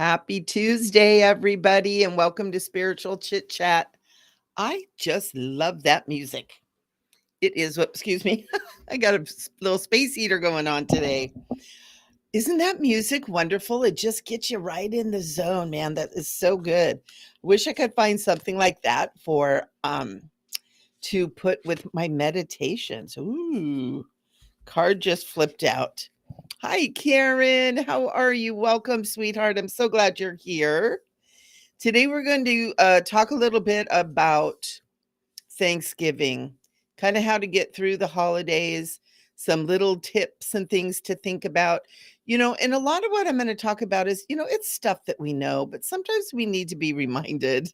Happy Tuesday, everybody, and welcome to Spiritual Chit Chat. I just love that music. It is what, excuse me, I got a little space heater going on today. Isn't that music wonderful? It just gets you right in the zone, man. That is so good. Wish I could find something like that for to put with my meditations. Ooh, card just flipped out. Hi, Karen. How are you? Welcome, sweetheart. I'm so glad you're here. Today, we're going to talk a little bit about Thanksgiving, kind of how to get through the holidays, some little tips and things to think about. And a lot of what I'm going to talk about is, it's stuff that we know, but sometimes we need to be reminded.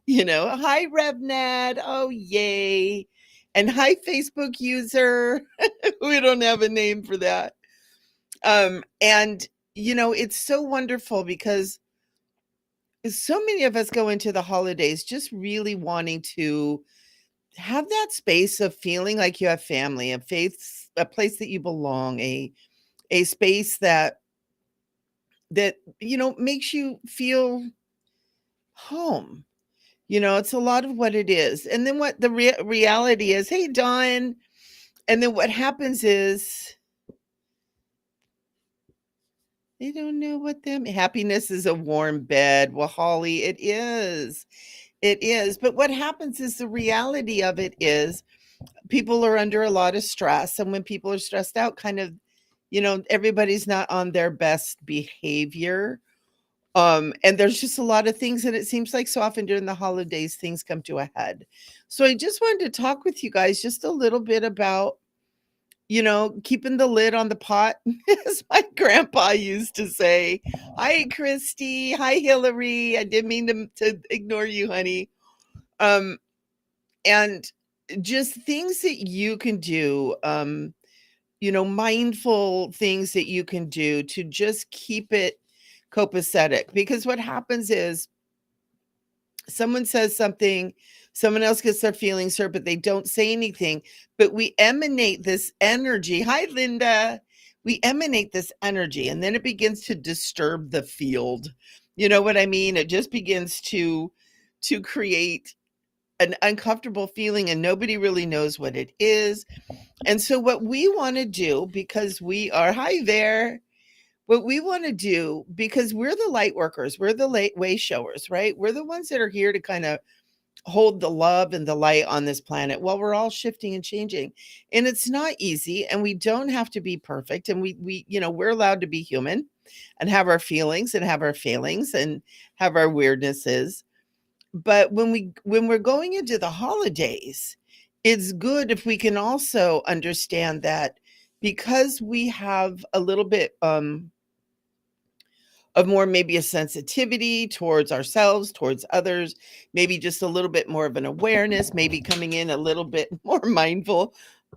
Hi, RevNet. Oh, yay. And hi, Facebook user. We don't have a name for that. And it's so wonderful because so many of us go into the holidays just really wanting to have that space of feeling like you have family, a place that you belong, a space that makes you feel home. It's a lot of what it is. And then what the reality is, hey, Dawn. And then what happens is they don't know what them happiness is a warm bed. Well, Holly, it is. It is. But what happens is the reality of it is people are under a lot of stress. And when people are stressed out, everybody's not on their best behavior. And there's just a lot of things, and it seems like so often during the holidays, things come to a head. So I just wanted to talk with you guys just a little bit about keeping the lid on the pot, as my grandpa used to say. Hi, Christy. Hi, Hillary. I didn't mean to ignore you, honey. And just things that you can do, mindful things that you can do to just keep it copacetic. Because what happens is someone says something, someone else gets their feelings hurt, but they don't say anything. But we emanate this energy. Hi, Linda. We emanate this energy, and then it begins to disturb the field. You know what I mean? It just begins to create an uncomfortable feeling, and nobody really knows what it is. And so what we want to do, because we are, hi there, what we want to do, because we're the light workers, we're the way showers, right? We're the ones that are here to kind of hold the love and the light on this planet while we're all shifting and changing. And it's not easy, and we don't have to be perfect. And we're allowed to be human and have our feelings and have our failings and have our weirdnesses. But when we're going into the holidays, it's good if we can also understand that because we have a little bit of more, maybe a sensitivity towards ourselves, towards others, maybe just a little bit more of an awareness, maybe coming in a little bit more mindful.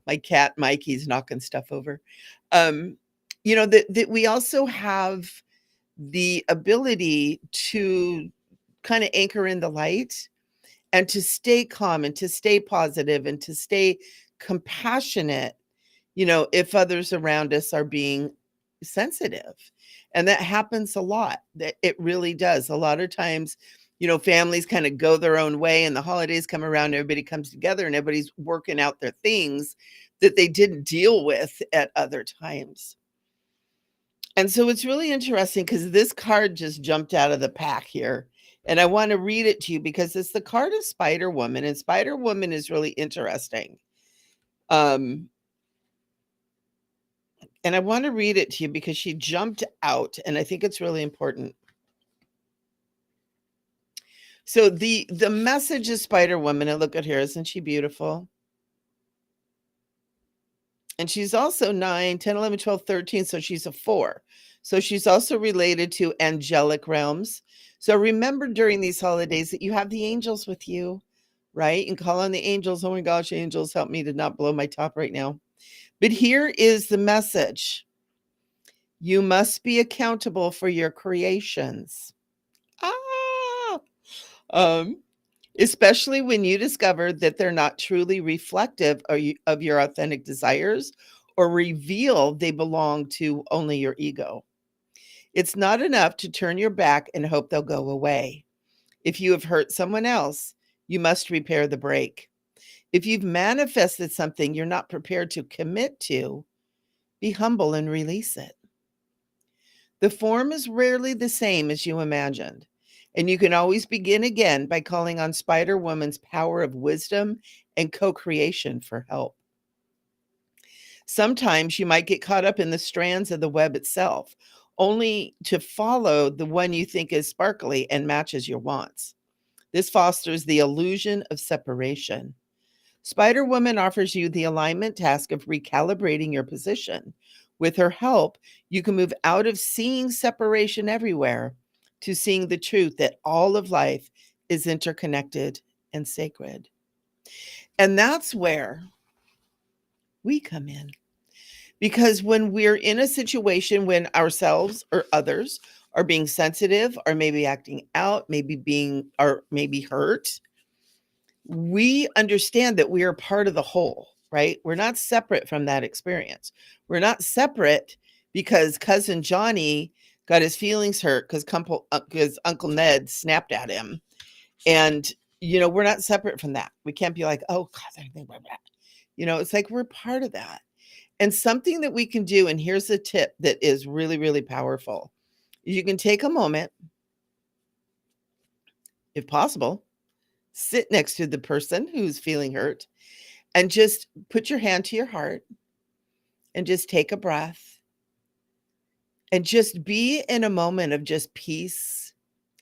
My cat Mikey's knocking stuff over. That we also have the ability to kind of anchor in the light and to stay calm and to stay positive and to stay compassionate, if others around us are being sensitive. And that happens a lot. That it really does. A lot of times, families kind of go their own way, and the holidays come around, everybody comes together and everybody's working out their things that they didn't deal with at other times. And so it's really interesting because this card just jumped out of the pack here. And I want to read it to you because it's the card of Spider Woman. And Spider Woman is really interesting. And I want to read it to you because she jumped out, and I think it's really important. So the message is Spider Woman, and look at her, isn't she beautiful? And she's also 9, 10, 11, 12, 13, so she's a 4. So she's also related to angelic realms. So remember during these holidays that you have the angels with you, right? And call on the angels. Oh my gosh, angels, help me to not blow my top right now. But here is the message. You must be accountable for your creations. Especially when you discover that they're not truly reflective of your authentic desires or reveal they belong to only your ego. It's not enough to turn your back and hope they'll go away. If you have hurt someone else, you must repair the break. If you've manifested something you're not prepared to commit to, be humble and release it. The form is rarely the same as you imagined, and you can always begin again by calling on Spider Woman's power of wisdom and co creation for help. Sometimes you might get caught up in the strands of the web itself, only to follow the one you think is sparkly and matches your wants. This fosters the illusion of separation. Spider Woman offers you the alignment task of recalibrating your position. With her help, you can move out of seeing separation everywhere to seeing the truth that all of life is interconnected and sacred. And that's where we come in. Because when we're in a situation when ourselves or others are being sensitive or maybe acting out, maybe being or maybe hurt, we understand that we are part of the whole, right? We're not separate from that experience. We're not separate because cousin Johnny got his feelings hurt because Uncle Ned snapped at him. And, we're not separate from that. We can't be like, oh, God, it's like we're part of that. And something that we can do, and here's a tip that is really, really powerful. You can take a moment, if possible, sit next to the person who's feeling hurt and just put your hand to your heart and just take a breath and just be in a moment of just peace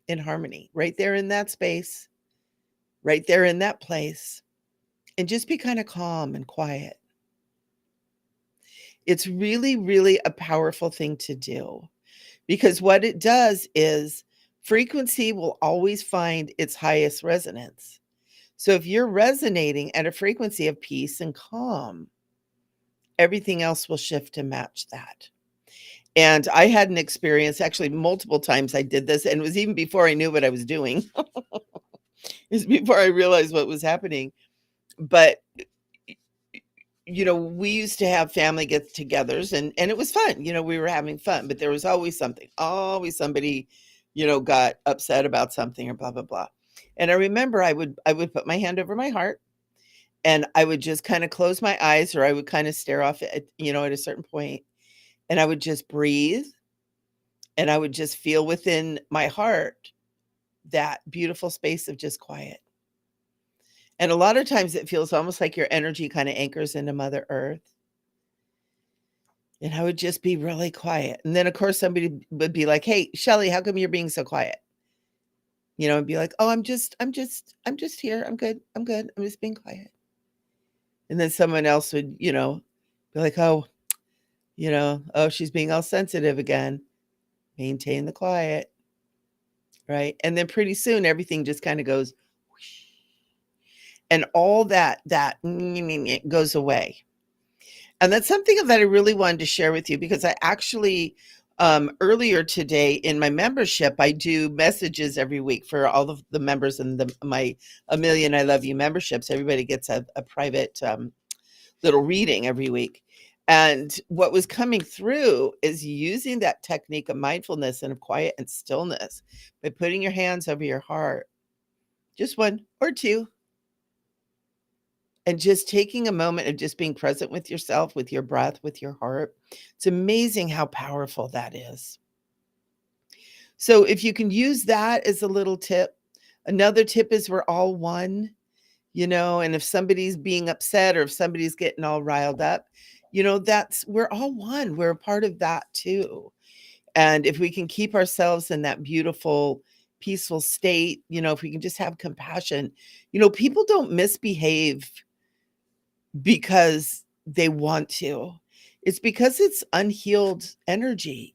and harmony right there in that space, right there in that place, and just be kind of calm and quiet. It's really, really a powerful thing to do because what it does is frequency will always find its highest resonance. So if you're resonating at a frequency of peace and calm, everything else will shift to match that. And I had an experience, actually multiple times I did this, and it was even before I knew what I was doing. It was before I realized what was happening. But we used to have family get-togethers and it was fun. We were having fun, but there was always something. Always somebody, got upset about something or blah blah blah. And I remember I would put my hand over my heart and I would just kind of close my eyes or I would kind of stare off at a certain point and I would just breathe and I would just feel within my heart that beautiful space of just quiet. And a lot of times it feels almost like your energy kind of anchors into Mother Earth. And I would just be really quiet. And then of course somebody would be like, "Hey, Shelly, how come you're being so quiet?" And be like, "Oh, I'm just here. I'm good. I'm good. I'm just being quiet." And then someone else would, be like, "Oh, oh, she's being all sensitive again." Maintain the quiet, right? And then pretty soon everything just kind of goes whoosh, and all that goes away. And that's something that I really wanted to share with you because I actually earlier today in my membership, I do messages every week for all of the members in my A Million I Love You memberships. Everybody gets a private little reading every week. And what was coming through is using that technique of mindfulness and of quiet and stillness by putting your hands over your heart, just one or two, and just taking a moment of just being present with yourself, with your breath, with your heart. It's amazing how powerful that is. So if you can use that as a little tip, another tip is we're all one, and if somebody's being upset or if somebody's getting all riled up, we're all one. We're a part of that too. And if we can keep ourselves in that beautiful, peaceful state, if we can just have compassion, people don't misbehave because they want to. It's because it's unhealed energy,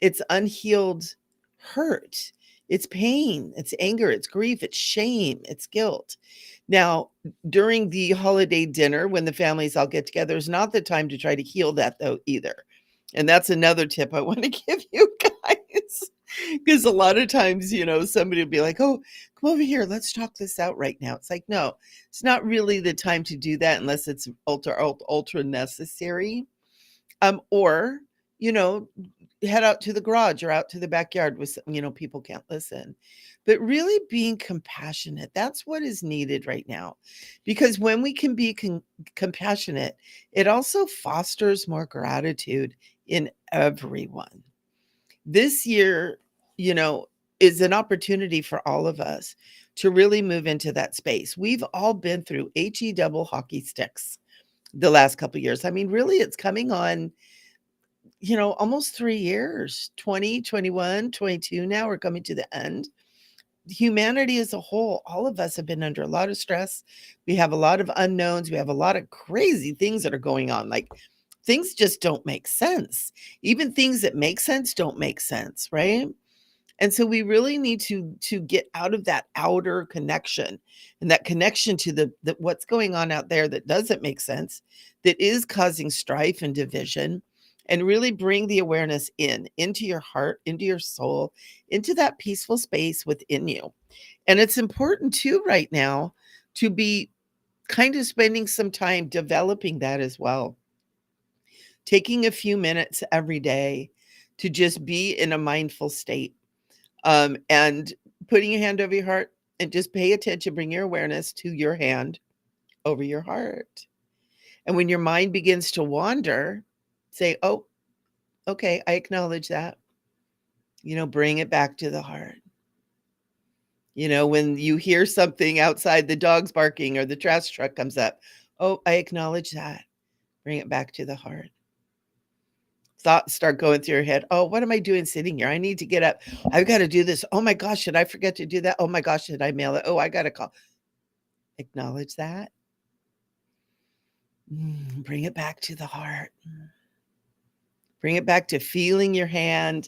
It's unhealed hurt. It's pain, it's anger, it's grief, it's shame, it's guilt. Now, during the holiday dinner, when the families all get together, is not the time to try to heal that though either. And that's another tip I want to give you guys. Because a lot of times, somebody will be like, "Oh, come over here. Let's talk this out right now." It's like, no, it's not really the time to do that unless it's ultra necessary. Or, you know, head out to the garage or out to the backyard with people can't listen. But really being compassionate, that's what is needed right now. Because when we can be compassionate, it also fosters more gratitude in everyone. This year, you know, is an opportunity for all of us to really move into that space. We've all been through HE double hockey sticks the last couple of years. I mean, really, it's coming on, almost 3 years, 20, 21, 22. Now we're coming to the end. Humanity as a whole, all of us have been under a lot of stress. We have a lot of unknowns. We have a lot of crazy things that are going on. Like things just don't make sense. Even things that make sense don't make sense, right? And so we really need to get out of that outer connection and that connection to the what's going on out there that doesn't make sense, that is causing strife and division, and really bring the awareness into your heart, into your soul, into that peaceful space within you. And it's important too right now to be kind of spending some time developing that as well. Taking a few minutes every day to just be in a mindful state, and putting your hand over your heart and just pay attention, bring your awareness to your hand over your heart. And when your mind begins to wander, say, oh, okay, I acknowledge that. Bring it back to the heart. When you hear something outside, the dog's barking or the trash truck comes up, oh, I acknowledge that. Bring it back to the heart. Thoughts start going through your head. Oh, what am I doing sitting here? I need to get up. I've got to do this. Oh my gosh, should I forget to do that? Oh my gosh, should I mail it? Oh, I got to call. Acknowledge that. Bring it back to the heart. Bring it back to feeling your hand.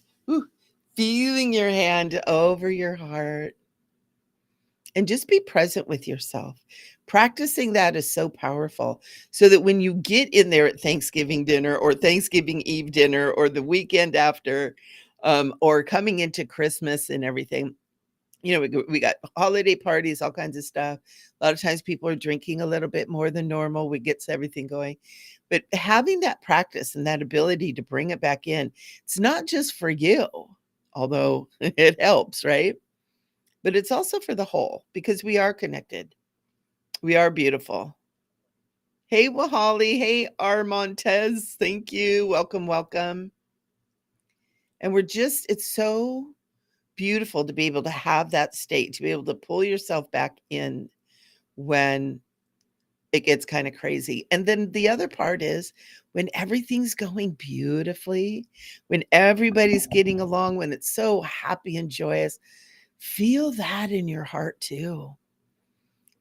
Feeling your hand over your heart. And just be present with yourself. Practicing that is so powerful, so that when you get in there at Thanksgiving dinner or Thanksgiving Eve dinner or the weekend after, or coming into Christmas and everything, we got holiday parties, all kinds of stuff. A lot of times people are drinking a little bit more than normal. We get everything going. But having that practice and that ability to bring it back in, it's not just for you, although it helps, right? But it's also for the whole, because we are connected. We are beautiful. Hey, Wahali. Hey, Armontez. Thank you. Welcome, welcome. And it's so beautiful to be able to have that state, to be able to pull yourself back in when it gets kind of crazy. And then the other part is when everything's going beautifully, when everybody's getting along, when it's so happy and joyous, feel that in your heart too.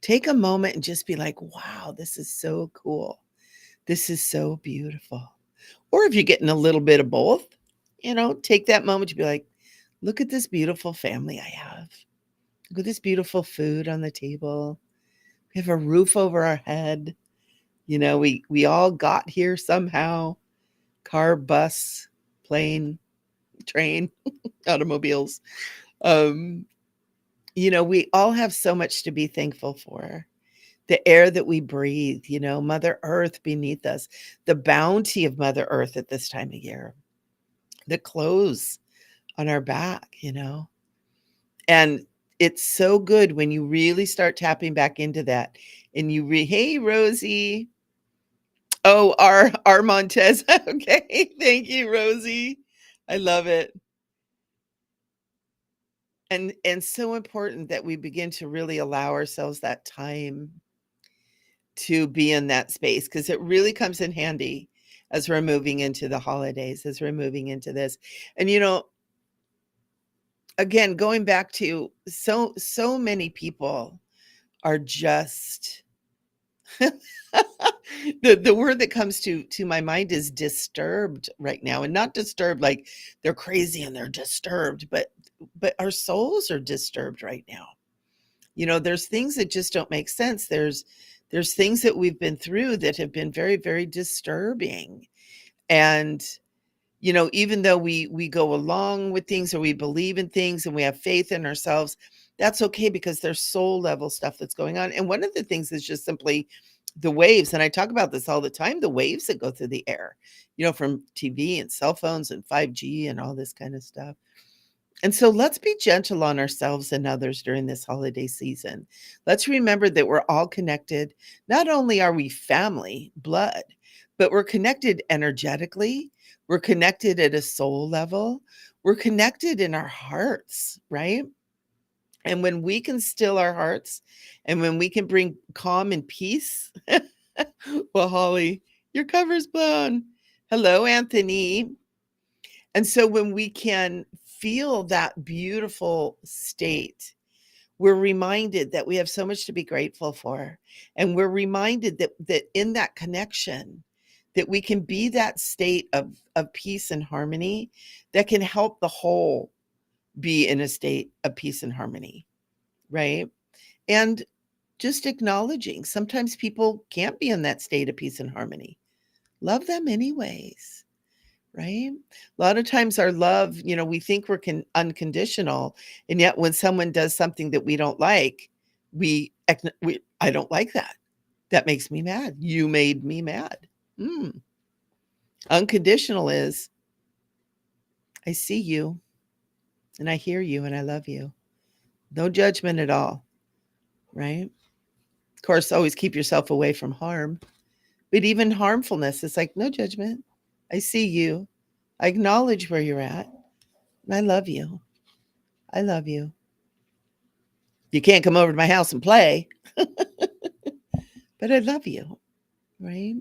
Take a moment and just be like, wow, this is so cool. This is so beautiful. Or if you're getting a little bit of both, take that moment to be like, look at this beautiful family I have. Look at this beautiful food on the table. We have a roof over our head. We all got here somehow. Car, bus, plane, train, automobiles. We all have so much to be thankful for. The air that we breathe, Mother Earth beneath us, the bounty of Mother Earth at this time of year, the clothes on our back, And it's so good when you really start tapping back into that and hey, Rosie. Oh, our Montez. Okay. Thank you, Rosie. I love it. And so important that we begin to really allow ourselves that time to be in that space, because it really comes in handy as we're moving into the holidays, as we're moving into this. And again, going back to so many people are just the word that comes to my mind is disturbed right now. And not disturbed like they're crazy and they're disturbed, but our souls are disturbed right now. There's things that just don't make sense. There's things that we've been through that have been very, very disturbing. And even though we go along with things, or we believe in things and we have faith in ourselves, that's okay, because there's soul level stuff that's going on. And one of the things is just simply the waves. And I talk about this all the time, the waves that go through the air. from TV and cell phones and 5G and all this kind of stuff. And so let's be gentle on ourselves and others during this holiday season. Let's remember that we're all connected. Not only are we family, blood, but we're connected energetically. We're connected at a soul level. We're connected in our hearts, right? And when we can still our hearts and when we can bring calm and peace, well, Holly, your cover's blown. Hello, Anthony. And so when we can feel that beautiful state, we're reminded that we have so much to be grateful for. And we're reminded that in that connection, that we can be that state of peace and harmony that can help the whole be in a state of peace and harmony, right? And just acknowledging sometimes people can't be in that state of peace and harmony. Love them anyways, right? A lot of times our love, we think we're unconditional, and yet when someone does something that we don't like, I don't like that. That makes me mad. You made me mad. Unconditional is, I see you and I hear you and I love you. No judgment at all, right? Of course, always keep yourself away from harm. But even harmfulness, it's like, no judgment. I see you. I acknowledge where you're at. And I love you. I love you. You can't come over to my house and play, but I love you, right?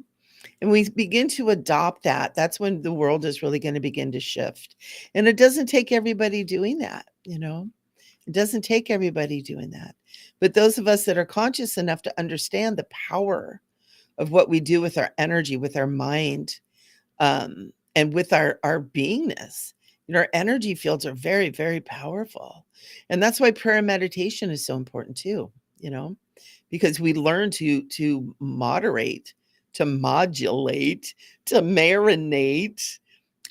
And we begin to adopt that. That's when the world is really going to begin to shift. And it doesn't take everybody doing that, It doesn't take everybody doing that. But those of us that are conscious enough to understand the power of what we do with our energy, with our mind, and with our beingness. Our energy fields are very, very powerful. And that's why prayer and meditation is so important too, because we learn to moderate, to modulate, to marinate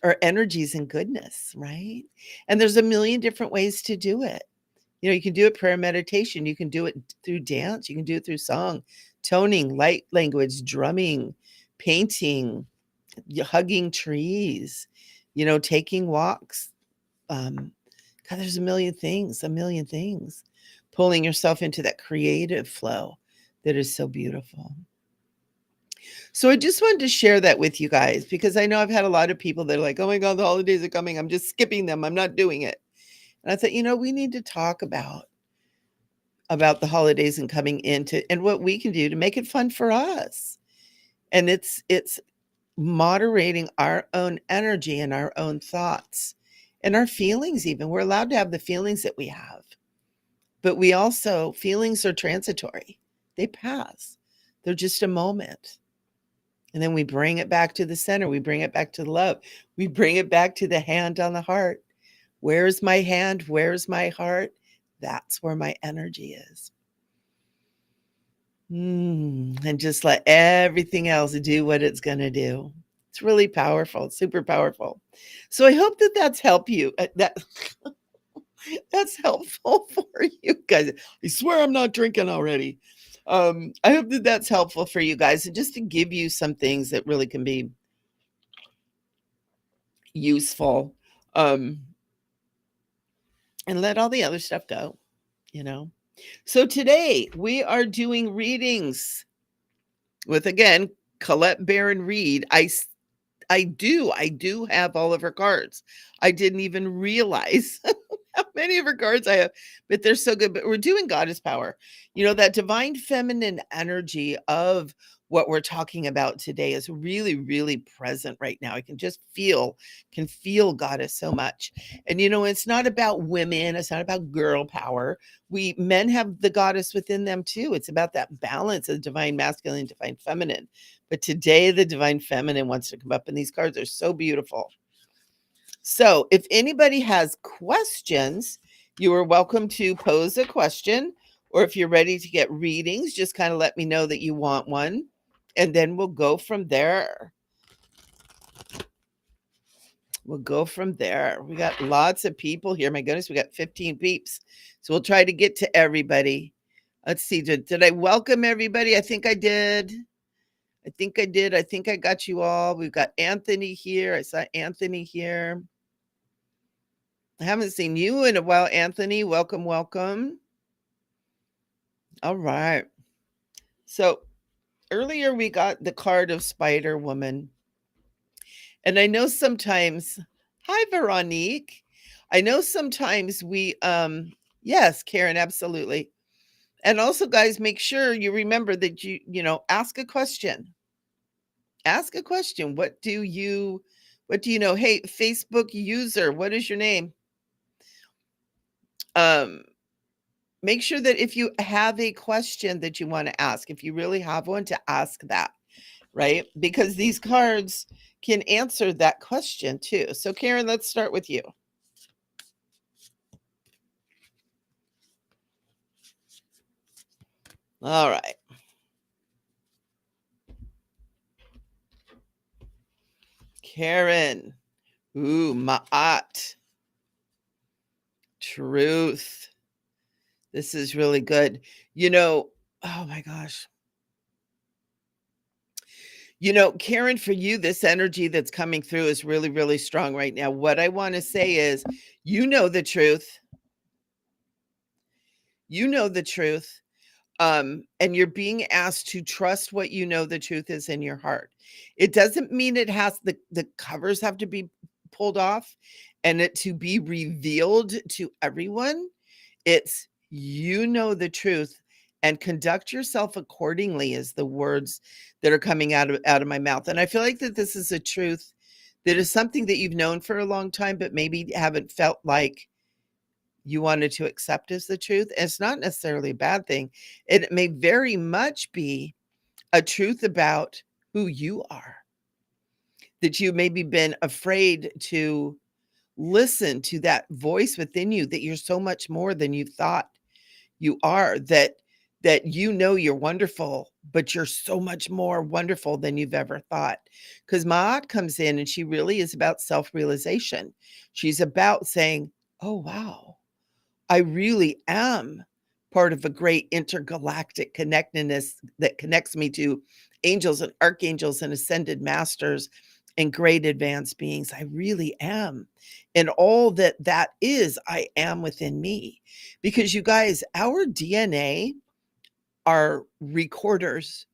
our energies in goodness, right? And there's a million different ways to do it. You can do it prayer and meditation. You can do it through dance. You can do it through song, toning, light language, drumming, painting, hugging trees, taking walks. God, there's a million things, pulling yourself into that creative flow that is so beautiful. So I just wanted to share that with you guys because I know I've had a lot of people that are like, oh my God, the holidays are coming. I'm just skipping them. I'm not doing it. And I thought, we need to talk about the holidays and coming into and what we can do to make it fun for us. And it's moderating our own energy and our own thoughts and our feelings even. We're allowed to have the feelings that we have. But feelings are transitory. They pass. They're just a moment. And then we bring it back to the center. We bring it back to love. We bring it back to the hand on the heart. Where's my hand? Where's my heart? That's where my energy is. And just let everything else do what it's going to do. It's really powerful. It's super powerful. So I hope that that's helped you. That's helpful for you guys. I swear I'm not drinking already. I hope that that's helpful for you guys, and just to give you some things that really can be useful, and let all the other stuff go, So today we are doing readings with, again, Colette Baron Reed. I do have all of her cards. I didn't even realize how many of her cards I have, but they're so good. But we're doing Goddess Power. That divine feminine energy of what we're talking about today is really, really present right now. I can just feel Goddess so much. And, it's not about women. It's not about girl power. Men have the goddess within them too. It's about that balance of divine masculine, divine feminine. But today, the divine feminine wants to come up, and these cards are so beautiful. So if anybody has questions, you are welcome to pose a question, or if you're ready to get readings, just kind of let me know that you want one, and then we'll go from there. We got lots of people here. My goodness, we got 15 peeps. So we'll try to get to everybody. Let's see. Did I welcome everybody? I think I did. I think I did. I think I got you all. We've got Anthony here. I saw Anthony here. I haven't seen you in a while, Anthony. Welcome, welcome. All right. So earlier we got the card of Spider Woman. And I know sometimes, hi, Veronique. I know sometimes we, yes, Karen, absolutely. And also, guys, make sure you remember that ask a question. Ask a question. What do you know? Hey, Facebook user, what is your name? Make sure that if you have a question that you want to ask, if you really have one, to ask that, right? Because these cards can answer that question too. So, Karen, let's start with you. All right. Karen. Ooh, Ma'at. Truth. This is really good. Oh my gosh. Karen, for you, this energy that's coming through is really, really strong right now. What I want to say is, you know the truth. You know the truth. And you're being asked to trust what you know the truth is in your heart. It doesn't mean it has the covers have to be pulled off and it to be revealed to everyone. It's you know the truth and conduct yourself accordingly is the words that are coming out of my mouth. And I feel like that this is a truth that is something that you've known for a long time, but maybe haven't felt like you wanted to accept as the truth. And it's not necessarily a bad thing. It may very much be a truth about who you are, that you maybe been afraid to listen to that voice within you, that you're so much more than you thought you are, that you're wonderful, but you're so much more wonderful than you've ever thought. Because Ma'at comes in and she really is about self-realization. She's about saying, oh, wow, I really am part of a great intergalactic connectedness that connects me to angels and archangels and ascended masters and great advanced beings. I really am. And all that is, I am within me. Because you guys, our DNA are recorders.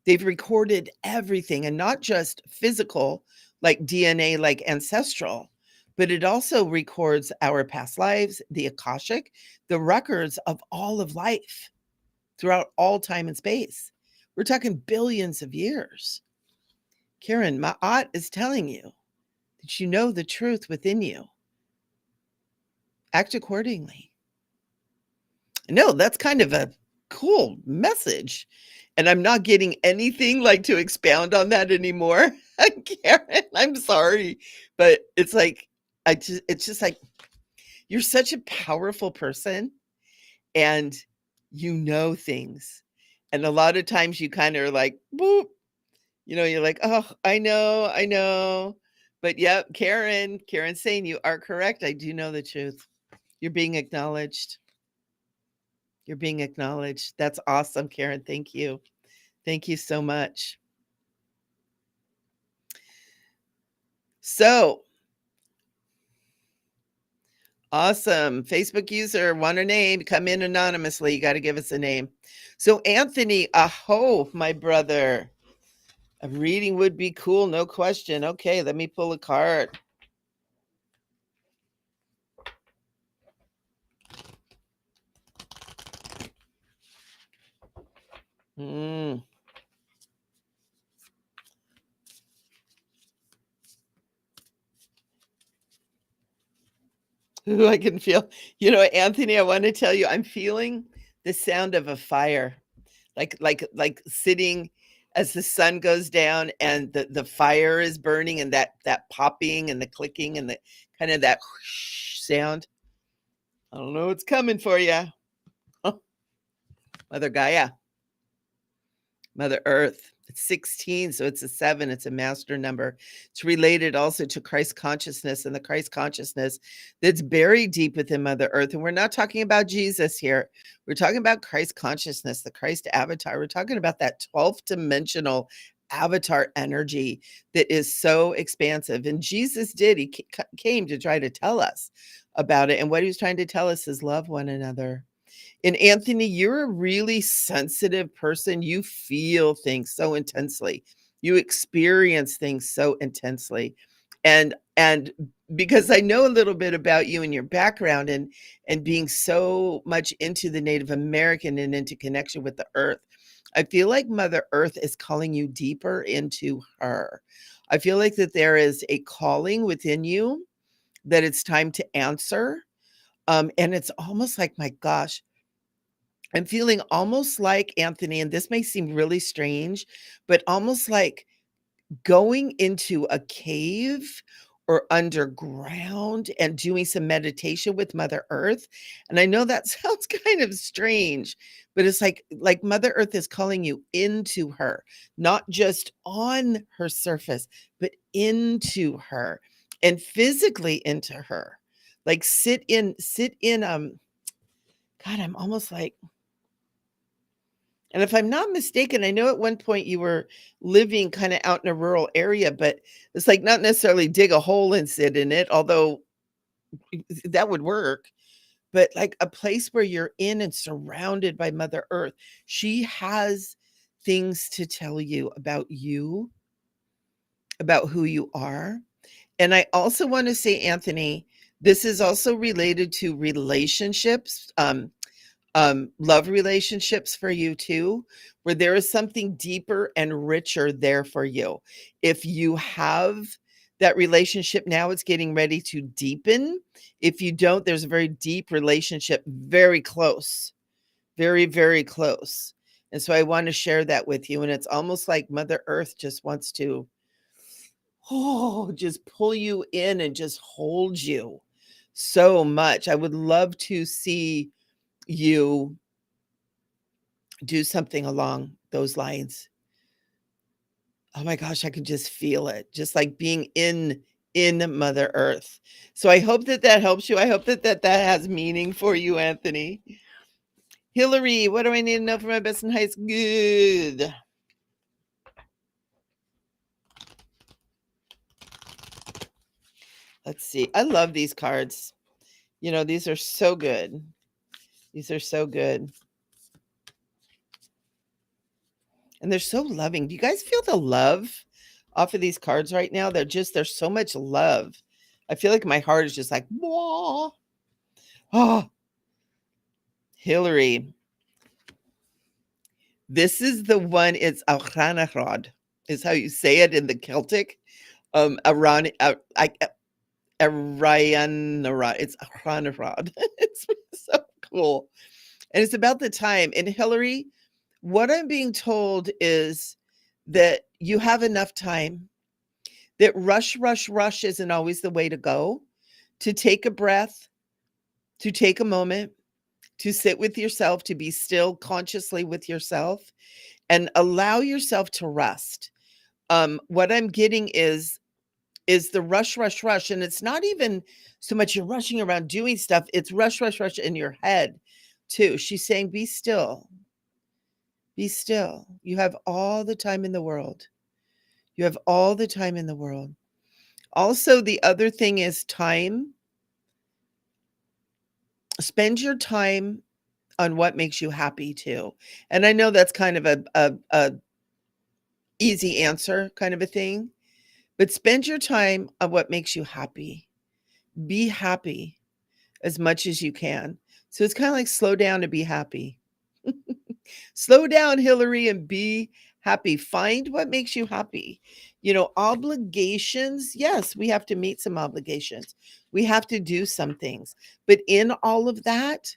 They've recorded everything, and not just physical, like DNA, like ancestral, but it also records our past lives, the Akashic, the records of all of life throughout all time and space. We're talking billions of years. Karen, Ma'at is telling you that you know the truth within you. Act accordingly. No, that's kind of a cool message. And I'm not getting anything like to expound on that anymore. Karen, I'm sorry. But it's like, it's just like, you're such a powerful person and you know things. And a lot of times you kind of are like, boop, you're like, oh, I know. But yep, Karen's saying you are correct. I do know the truth. You're being acknowledged. You're being acknowledged. That's awesome, Karen. Thank you. Thank you so much. So awesome. Facebook user, want a name, come in anonymously. You got to give us a name. So Anthony, aho, my brother. A reading would be cool, no question. Okay, let me pull a card. Ooh, I can feel, Anthony, I want to tell you, I'm feeling the sound of a fire. Like sitting as the sun goes down and the fire is burning and that popping and the clicking and the kind of that whoosh sound. I don't know what's coming for you. Mother Gaia, Mother Earth. It's 16, so it's a 7. It's a master number. It's related also to Christ consciousness and the Christ consciousness that's buried deep within Mother Earth. And we're not talking about Jesus here. We're talking about Christ consciousness, the Christ avatar. We're talking about that 12th dimensional avatar energy that is so expansive. And Jesus did. He came to try to tell us about it. And what he was trying to tell us is love one another. And Anthony, you're a really sensitive person. You feel things so intensely. You experience things so intensely. And because I know a little bit about you and your background and being so much into the Native American and into connection with the earth, I feel like Mother Earth is calling you deeper into her. I feel like that there is a calling within you that it's time to answer. And it's almost like, my gosh, I'm feeling almost like Anthony, and this may seem really strange, but almost like going into a cave or underground and doing some meditation with Mother Earth. And I know that sounds kind of strange, but it's like Mother Earth is calling you into her, not just on her surface, but into her and physically into her. Like sit in God, I'm almost like, and if I'm not mistaken, I know at one point you were living kinda out in a rural area, but it's like not necessarily dig a hole and sit in it, although that would work, but like a place where you're in and surrounded by Mother Earth. She has things to tell you, about who you are. And I also wanna say, Anthony, this is also related to relationships, love relationships for you too, where there is something deeper and richer there for you. If you have that relationship now, it's getting ready to deepen. If you don't, there's a very deep relationship, very close, very, very close. And so I want to share that with you. And it's almost like Mother Earth just wants to, just pull you in and just hold you so much. I would love to see you do something along those lines. Oh my gosh, I can just feel it, just like being in Mother Earth. So I hope that that helps you. I hope that has meaning for you, Anthony. Hillary, what do I need to know for my best in high school? Good. Let's see. I love these cards. These are so good. These are so good. And they're so loving. Do you guys feel the love off of these cards right now? There's so much love. I feel like my heart is just like, whoa. Oh, Hillary. This is the one, it's Awakener, is how you say it in the Celtic. Aran, Arianarod. It's Awakener. It's so cool. And it's about the time. And Hillary, what I'm being told is that you have enough time, that rush, rush, rush isn't always the way to go, to take a breath, to take a moment, to sit with yourself, to be still consciously with yourself and allow yourself to rest. What I'm getting is the rush, rush, rush. And it's not even so much you're rushing around doing stuff, it's rush, rush, rush in your head too. She's saying, be still, be still. You have all the time in the world. You have all the time in the world. Also, the other thing is time. Spend your time on what makes you happy too. And I know that's kind of a easy answer kind of a thing, but spend your time on what makes you happy. Be happy as much as you can. So it's kind of like slow down to be happy. Slow down, Hillary, and be happy. Find what makes you happy. Obligations, yes, we have to meet some obligations. We have to do some things. But in all of that,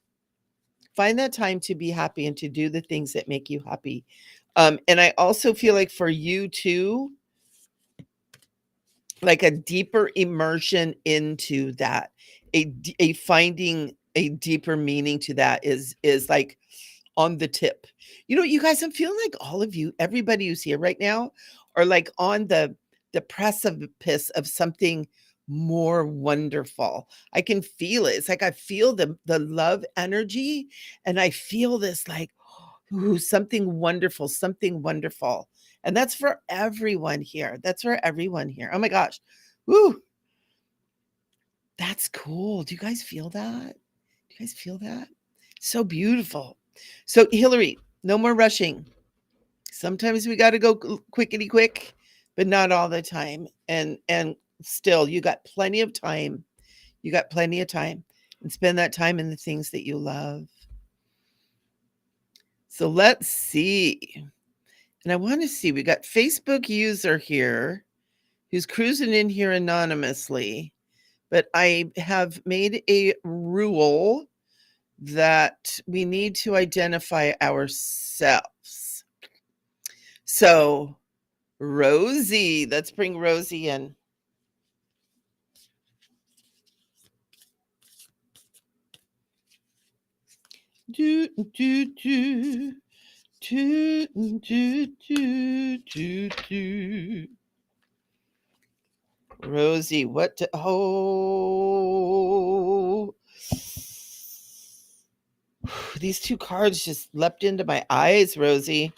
find that time to be happy and to do the things that make you happy. And I also feel like for you too, like a deeper immersion into that, a finding a deeper meaning to that is like on the tip. You guys, I'm feeling like all of you, everybody who's here right now, are like on the precipice of something more wonderful. I can feel it. It's like I feel the love energy, and I feel this like Ooh, something wonderful, something wonderful. And that's for everyone here. That's for everyone here. Oh my gosh. Woo. That's cool. Do you guys feel that? Do you guys feel that? So beautiful. So, Hillary, no more rushing. Sometimes we got to go quickety quick, but not all the time. And still, you got plenty of time. You got plenty of time, and spend that time in the things that you love. So let's see. And I want to see, we got Facebook user here who's cruising in here anonymously, but I have made a rule that we need to identify ourselves. So, Rosie, let's bring Rosie in. Do, do, do, do, do, do, do, do. Rosie, what? Oh, these two cards just leapt into my eyes, Rosie.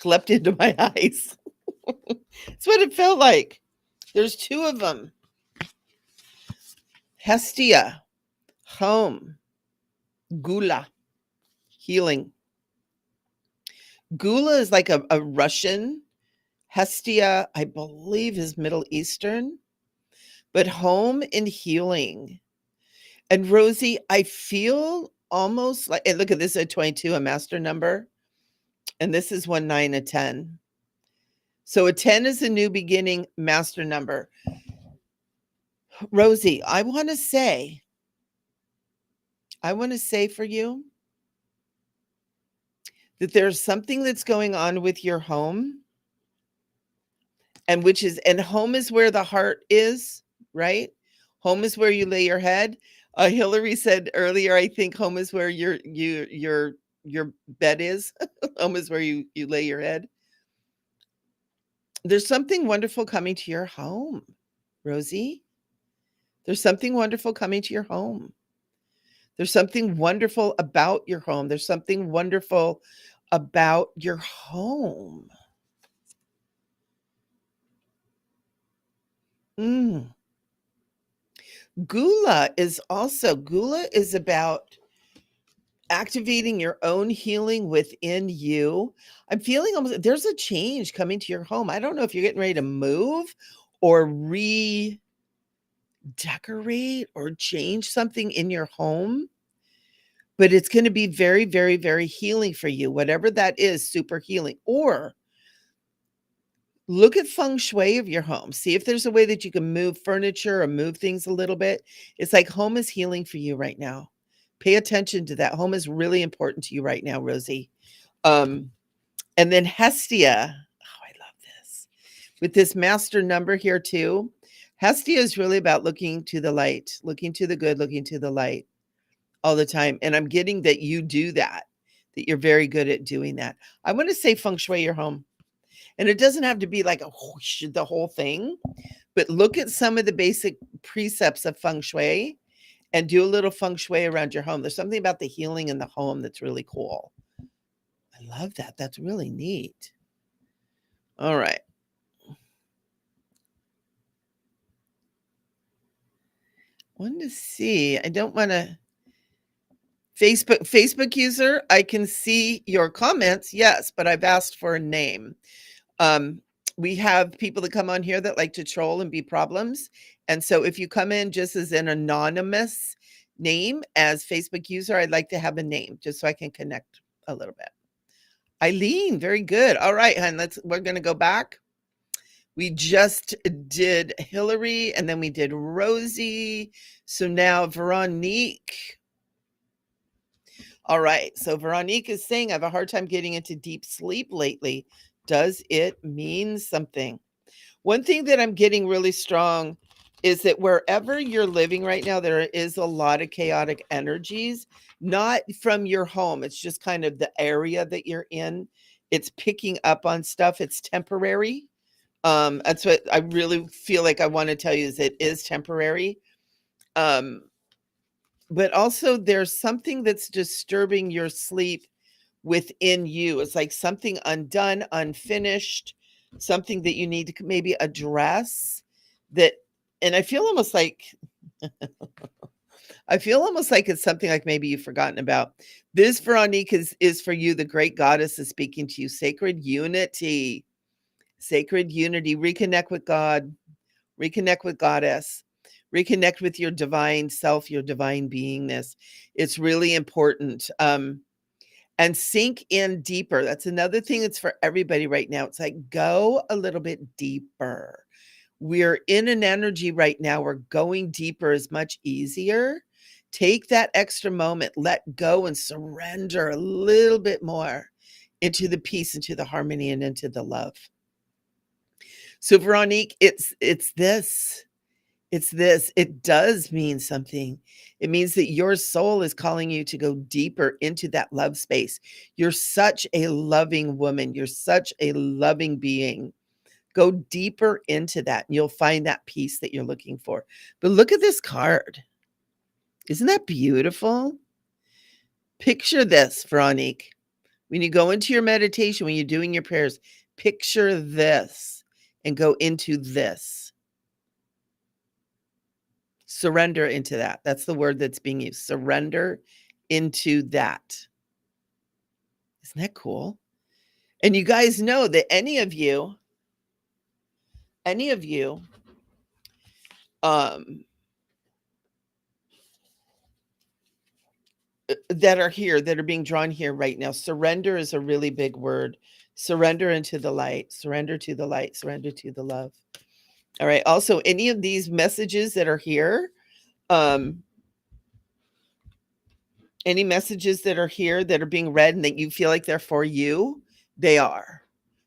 Leapt into my eyes. That's what it felt like. There's two of them. Hestia, home, Gula, healing. Gula is like a Russian. Hestia, I believe, is Middle Eastern. But home and healing. And Rosie, I feel almost like, and look at this, a 22, a master number. And this is 1, 9, a 10. So a 10 is a new beginning master number. Rosie, I want to say for you that there's something that's going on with your home, and home is where the heart is, right? Home is where you lay your head. Hillary said earlier, I think home is where your bed is. Home is where you lay your head. There's something wonderful coming to your home, Rosie. There's something wonderful coming to your home. There's something wonderful about your home. There's something wonderful about your home. Gula is about activating your own healing within you. I'm feeling almost there's a change coming to your home. I don't know if you're getting ready to move or redecorate or change something in your home, but it's going to be very, very, very healing for you. Whatever that is, super healing. Or look at feng shui of your home. See if there's a way that you can move furniture or move things a little bit. It's like home is healing for you right now. Pay attention to that. Home is really important to you right now, Rosie. And then Hestia. Oh, I love this. With this master number here too. Hestia is really about looking to the light, looking to the good, looking to the light all the time. And I'm getting that you do that you're very good at doing that. I want to say feng shui your home. And it doesn't have to be like the whole thing, but look at some of the basic precepts of feng shui and do a little feng shui around your home. There's something about the healing in the home that's really cool. I love that. That's really neat. All right. Want to see. I don't want to. Facebook user, I can see your comments. Yes, but I've asked for a name. We have people that come on here that like to troll and be problems. And so if you come in just as an anonymous name as Facebook user, I'd like to have a name just so I can connect a little bit. Eileen, very good. All right, hon, we're going to go back. We just did Hillary and then we did Rosie. So now Veronique. All right. So Veronique is saying, I have a hard time getting into deep sleep lately. Does it mean something? One thing that I'm getting really strong is that wherever you're living right now, there is a lot of chaotic energies, not from your home. It's just kind of the area that you're in. It's picking up on stuff. It's temporary. That's what I really feel like I want to tell you is it is temporary. But also there's something that's disturbing your sleep within you. It's like something undone, unfinished, something that you need to maybe address that. And I feel almost like it's something like maybe you've forgotten about. This, Veronique, is for you. The great goddess is speaking to you. Sacred unity. Sacred unity. Reconnect with God. Reconnect with goddess. Reconnect with your divine self, your divine beingness. It's really important. And sink in deeper. That's another thing that's for everybody right now. It's like go a little bit deeper. We're in an energy right now where going deeper is much easier. Take that extra moment, let go and surrender a little bit more into the peace, into the harmony, and into the love. So Veronique, it's this. It's this. It does mean something. It means that your soul is calling you to go deeper into that love space. You're such a loving woman. You're such a loving being. Go deeper into that and you'll find that peace that you're looking for. But look at this card. Isn't that beautiful? Picture this, Veronique. When you go into your meditation, when you're doing your prayers, picture this and go into this. Surrender into that. That's the word that's being used. Surrender into that. Isn't that cool? And you guys know that any of you that are here, that are being drawn here right now, surrender is a really big word. Surrender into the light, surrender to the light, surrender to the love. All right. Also, any of these messages that are here, any messages that are here that are being read and that you feel like they're for you, they are,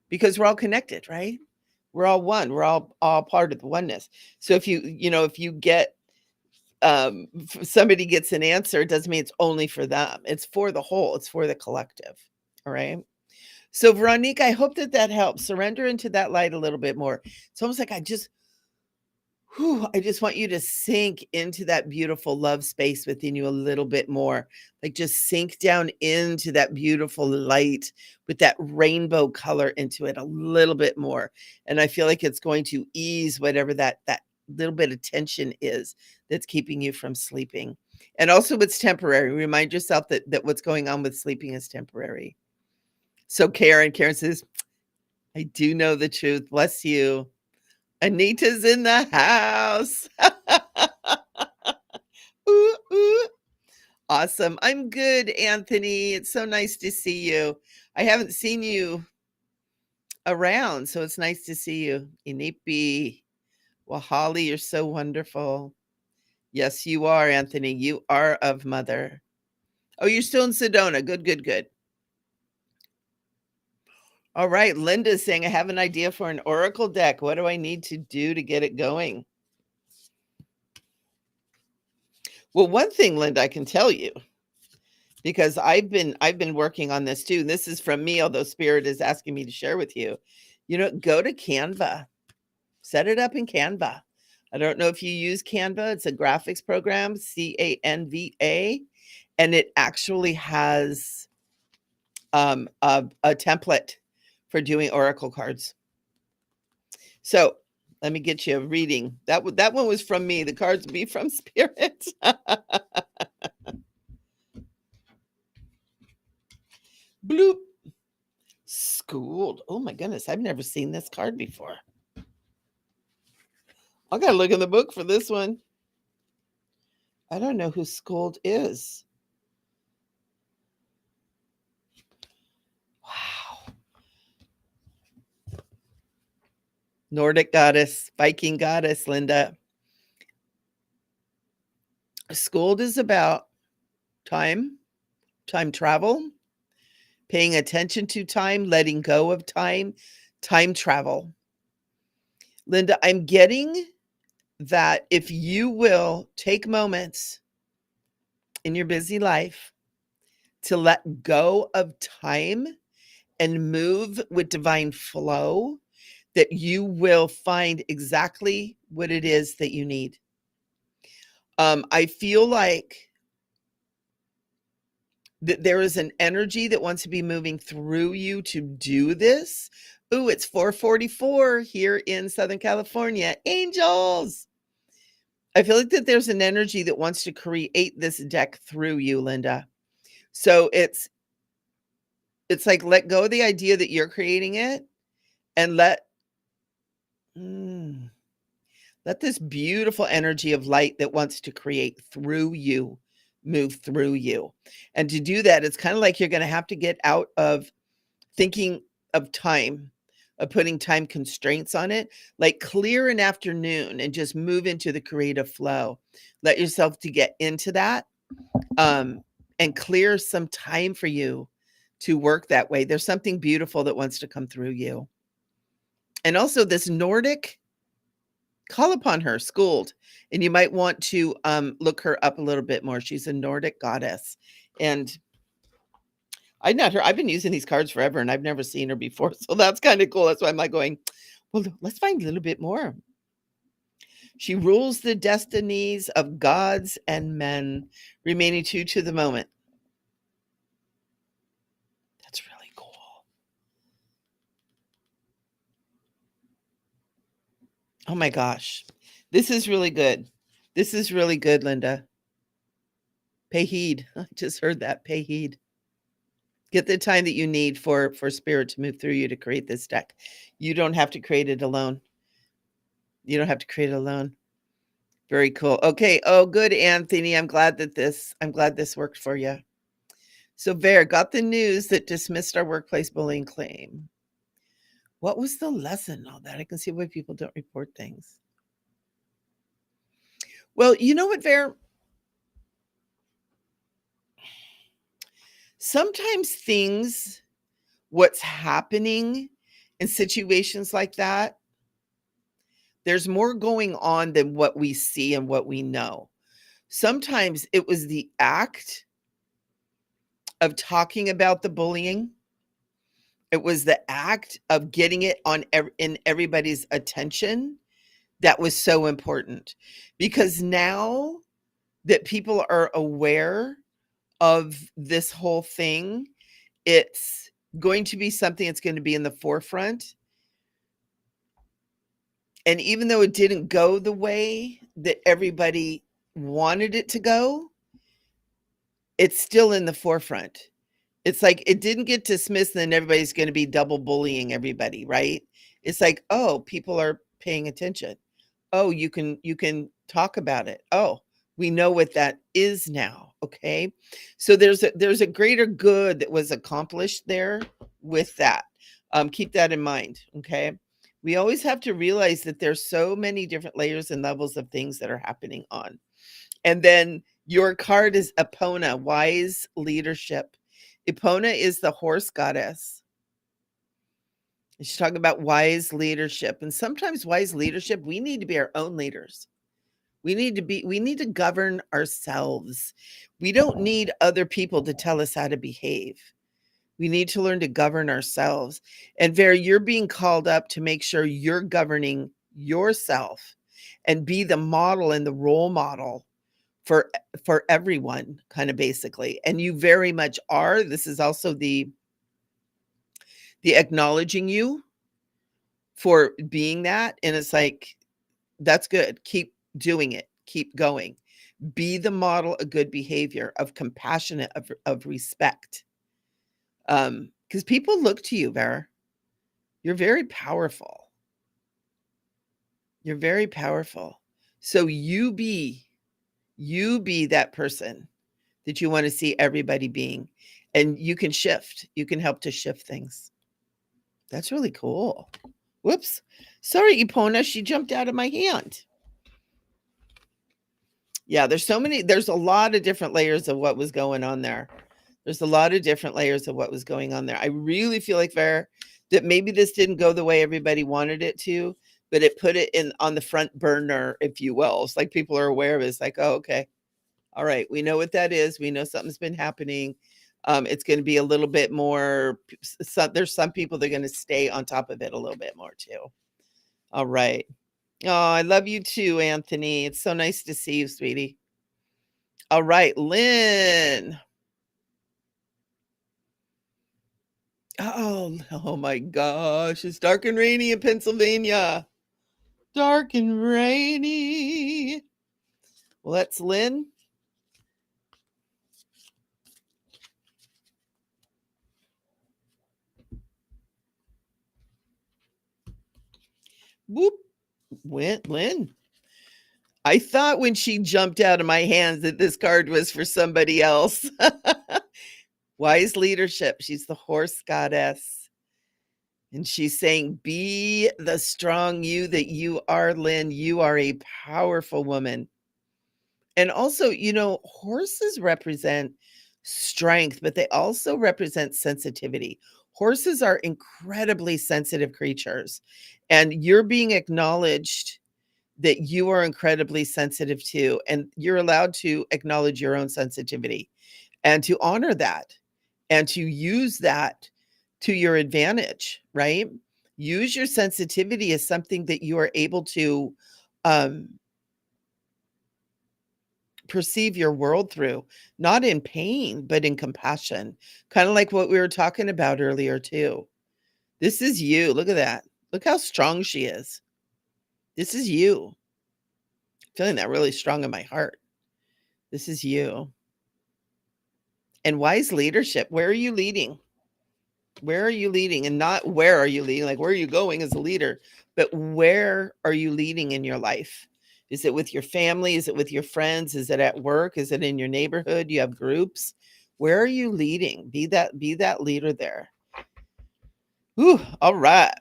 because we're all connected, right? We're all one. We're all part of the oneness. So if you get somebody gets an answer, it doesn't mean it's only for them. It's for the whole. It's for the collective. All right. So Veronique, I hope that helps. Surrender into that light a little bit more. It's almost like I just want you to sink into that beautiful love space within you a little bit more. Like just sink down into that beautiful light with that rainbow color into it a little bit more. And I feel like it's going to ease whatever that little bit of tension is that's keeping you from sleeping. And also it's temporary. Remind yourself that what's going on with sleeping is temporary. So Karen says, I do know the truth. Bless you. Anita's in the house. Ooh, ooh. Awesome. I'm good, Anthony. It's so nice to see you. I haven't seen you around, so it's nice to see you. Inipi. Well, Holly, you're so wonderful. Yes, you are, Anthony. You are of mother. Oh, you're still in Sedona. Good, good, good. All right. Linda's saying, I have an idea for an oracle deck. What do I need to do to get it going? Well, one thing, Linda, I can tell you, because I've been working on this too. This is from me, although Spirit is asking me to share with you. Go to Canva. Set it up in Canva. I don't know if you use Canva. It's a graphics program, Canva, and it actually has a template for doing oracle cards. So let me get you a reading. That one was from me. The cards will be from Spirit. Bloop. Schooled. Oh my goodness. I've never seen this card before. I got to look in the book for this one. I don't know who Schooled is. Wow. Nordic goddess, Viking goddess, Linda. Schooled is about time travel, paying attention to time, letting go of time travel. Linda, I'm getting that if you will take moments in your busy life to let go of time and move with divine flow, that you will find exactly what it is that you need. I feel like There is an energy that wants to be moving through you to do this. Ooh, it's 4:44 here in Southern California. Angels. I feel like that there's an energy that wants to create this deck through you, Linda. So it's like let go of the idea that you're creating it and mm, let this beautiful energy of light that wants to create through you move through you. And to do that, it's kind of like you're going to have to get out of thinking of time, of putting time constraints on it, like clear an afternoon and just move into the creative flow. Let yourself to get into that, um, and clear some time for you to work that way. There's something beautiful that wants to come through you. And also this Nordic, call upon her, Schooled, and you might want to look her up a little bit more. She's a Nordic goddess, and I've been using these cards forever, and I've never seen her before, so that's kind of cool. That's why I'm like going, well, let's find a little bit more. She rules the destinies of gods and men, remaining true to the moment. That's really cool. Oh my gosh. This is really good. This is really good, Linda. Pay heed. I just heard that. Pay heed. Get the time that you need for spirit to move through you to create this deck. You don't have to create it alone. You don't have to create it alone. Very cool. Okay. Oh, good, Anthony. I'm glad this worked for you. So Ver got the news that dismissed our workplace bullying claim. What was the lesson? All that I can see why people don't report things. Well, you know what, Ver? Sometimes what's happening in situations like that, there's more going on than what we see and what we know. Sometimes it was the act of talking about the bullying. It was the act of getting it in everybody's attention that was so important. Because now that people are aware of this whole thing, it's going to be something that's going to be in the forefront. And even though it didn't go the way that everybody wanted it to go, it's still in the forefront. It's like it didn't get dismissed, and then everybody's going to be double bullying everybody, right? It's like, oh, people are paying attention. Oh, you can talk about it. Oh, we know what that is now. Okay. So there's a greater good that was accomplished there with that. Keep that in mind. Okay. We always have to realize that there's so many different layers and levels of things that are happening on. And then your card is Epona, wise leadership. Epona is the horse goddess. She's talking about wise leadership. And sometimes wise leadership, we need to be our own leaders. We need to govern ourselves. We don't need other people to tell us how to behave. We need to learn to govern ourselves. And Vera, you're being called up to make sure you're governing yourself and be the model and the role model for everyone, kind of basically. And you very much are. This is also the acknowledging you for being that. And it's like, that's good. Keep doing it. Keep going. Be the model of good behavior, of compassionate, of respect. Because people look to you, Vera. You're very powerful. You're very powerful. So you be that person that you want to see everybody being. And you can shift. You can help to shift things. That's really cool. Whoops. Sorry, Epona. She jumped out of my hand. Yeah, there's a lot of different layers of what was going on there. There's a lot of different layers of what was going on there. I really feel like, Vera, that maybe this didn't go the way everybody wanted it to, but it put it on the front burner, if you will. It's like people are aware of it. It's like, oh, okay. All right. We know what that is. We know something's been happening. It's going to be a little bit more. There's some people that are going to stay on top of it a little bit more too. All right. Oh, I love you too, Anthony. It's so nice to see you, sweetie. All right, Lynn. Oh my gosh, it's dark and rainy in Pennsylvania. Dark and rainy. Well, that's Lynn. Whoop. Went Lynn. I thought when she jumped out of my hands that this card was for somebody else. Wise leadership. She's the horse goddess. And she's saying, be the strong you that you are, Lynn. You are a powerful woman. And also, horses represent strength, but they also represent sensitivity. Horses are incredibly sensitive creatures, and you're being acknowledged that you are incredibly sensitive too. And you're allowed to acknowledge your own sensitivity and to honor that and to use that to your advantage, right? Use your sensitivity as something that you are able to um, perceive your world through, not in pain, but in compassion. Kind of like what we were talking about earlier, too. This is you. Look at that. Look how strong she is. This is you. Feeling that really strong in my heart. This is you. And wise leadership. Where are you leading? Where are you leading? And not where are you leading? Like, where are you going as a leader? But where are you leading in your life? Is it with your family? Is it with your friends? Is it at work? Is it in your neighborhood? You have groups. Where are you leading? Be that leader there. Ooh, all right.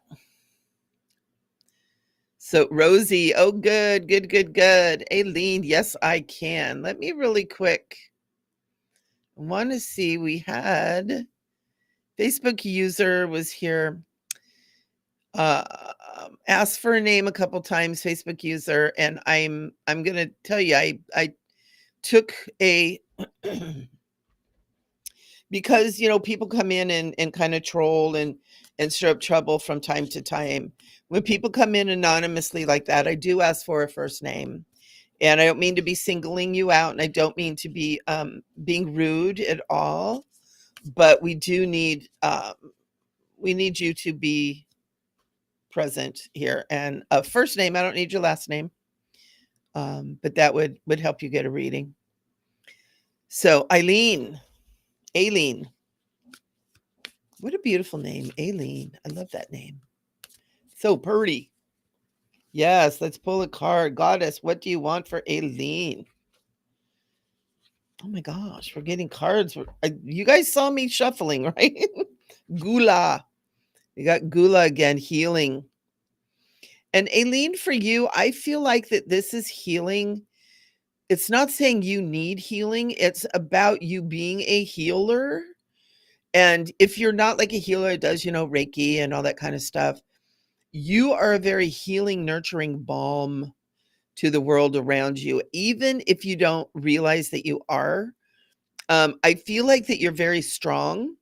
So Rosie, oh good, good, good, good. Aileen, yes, I can. Let me really quick. I want to see, we had Facebook user was here. Asked for a name a couple times, Facebook user, and I'm gonna tell you, I took a because people come in and kind of troll and stir up trouble from time to time. When people come in anonymously like that, I do ask for a first name. And I don't mean to be singling you out, and I don't mean to be being rude at all, but we do need we need you to be present here. And a first name, I don't need your last name, but that would help you get a reading. So Aileen, what a beautiful name, Aileen. I love that name. So pretty. Yes, let's pull a card. Goddess, what do you want for Aileen? Oh my gosh, we're getting cards. You guys saw me shuffling, right? Gula. We got Gula again, healing. And Aileen, for you, I feel like that this is healing. It's not saying you need healing. It's about you being a healer. And if you're not like a healer that does, Reiki and all that kind of stuff, you are a very healing, nurturing balm to the world around you, even if you don't realize that you are. I feel like that you're very strong.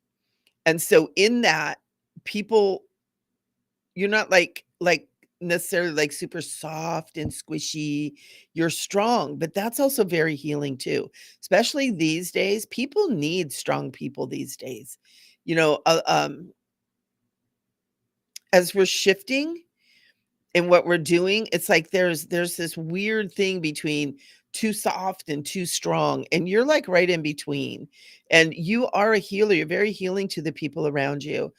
And so in that, people, you're not like necessarily like super soft and squishy. You're strong, but that's also very healing too. Especially these days, people need strong people these days. You know, uh, um, as we're shifting in what we're doing, it's like there's this weird thing between too soft and too strong, and you're like right in between. And you are a healer. You're very healing to the people around you.